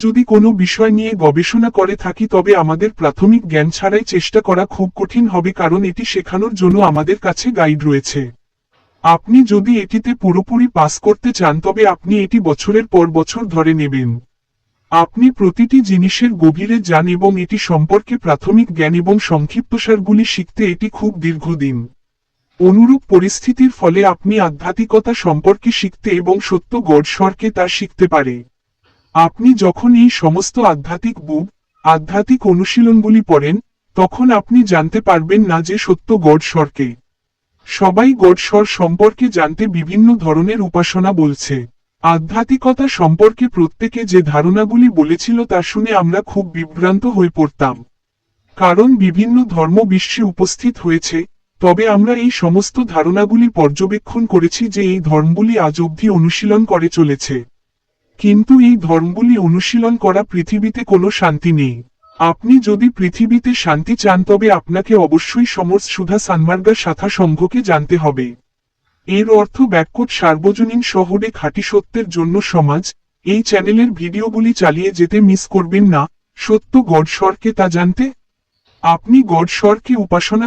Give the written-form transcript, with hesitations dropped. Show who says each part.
Speaker 1: যদি কোনো বিষয় নিয়ে গবেষণা করে থাকি তবে আমাদের প্রাথমিক জ্ঞান ছাড়াই চেষ্টা করা খুব কঠিন হবে, কারণ এটি শেখানোর জন্য আমাদের কাছে গাইড রয়েছে। আপনি যদি এটিতে পুরোপুরি পাস করতে চান তবে আপনি এটি বছরের পর বছর ধরে নেবেন। আপনি প্রতিটি জিনিসের গভীরে যান এবং এটি সম্পর্কে প্রাথমিক জ্ঞান এবং সংক্ষিপ্তসারগুলি শিখতে এটি খুব দীর্ঘদিন। অনুরূপ পরিস্থিতির ফলে আপনি আধ্যাত্মিকতা সম্পর্কে শিখতে এবং সত্য গডস্বরকে তা শিখতে পারে। আপনি যখন এই সমস্ত আধ্যাত্মিক বুক, আধ্যাত্মিক অনুশীলনগুলি পড়েন, তখন আপনি জানতে পারবেন না যে সত্য গডস্বরকে। সবাই গডস্বর সম্পর্কে জানতে বিভিন্ন ধরনের উপাসনা বলছে। আধ্যাত্মিকতা সম্পর্কে প্রত্যেকে যে ধারণাগুলি বলেছিল তা শুনে আমরা খুব বিভ্রান্ত হয়ে পড়তাম। কারণ বিভিন্ন ধর্ম বিশ্বে উপস্থিত হয়েছে, তবে আমরা এই সমস্ত ধারণাগুলি পর্যবেক্ষণ করেছি যে এই ধর্মগুলি আজ অবধি অনুশীলন করে চলেছে। কিন্তু এই ধর্মগুলি অনুশীলন করা পৃথিবীতে কোনো শান্তি নেই। আপনি যদি পৃথিবীতে শান্তি চান তবে আপনাকে অবশ্যই সমর্স সুধা সানমার্গা শাখা সংঘকে জানতে হবে। এর অর্থ ব্যাককোট সার্বজনীন শহরে খাঁটি সত্যের জন্য সমাজ। এই চ্যানেলের ভিডিওগুলি চালিয়ে যেতে মিস করবেন না। সত্য গডস্বরকে তা জানতে আপনি গডস্বরকে উপাসনা